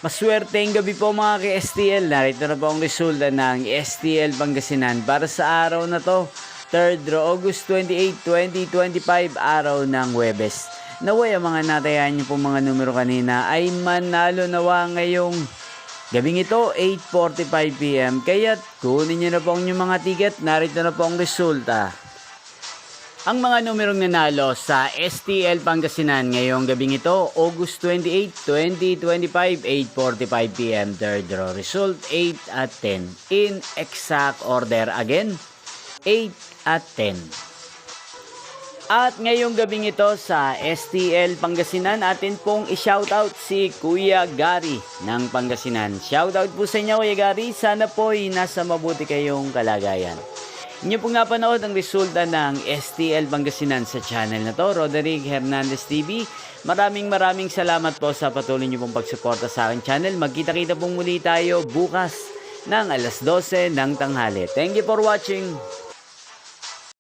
Maswerteng gabi po mga ka-STL. Narito na po ang resulta ng STL Pangasinan para sa araw na to. 3rd August 28, 2025, araw ng Huwebes. Naway ang mga natayan niyo po mga numero kanina ay manalo nawa ngayong gabing ito, 8:45 PM. Kaya't kunin niyo na po ang inyong mga ticket. Narito na po ang resulta. Ang mga numerong nanalo sa STL Pangasinan ngayong gabing ito, August 28, 2025, 8:45 PM. Third draw result, 8 at 10. In exact order again, 8 at 10. At ngayong gabing ito sa STL Pangasinan, atin pong i-shoutout si Kuya Gary ng Pangasinan. Shoutout po sa inyo Kuya Gary, sana po'y nasa mabuti kayong kalagayan. Inyo po nga panood ang resulta ng STL Pangasinan sa channel na to, Roderick Hernandez TV. Maraming salamat po sa patuloy niyo pong pagsuporta sa aking channel. Magkita-kita pong muli tayo bukas ng alas 12 ng tanghali. Thank you for watching.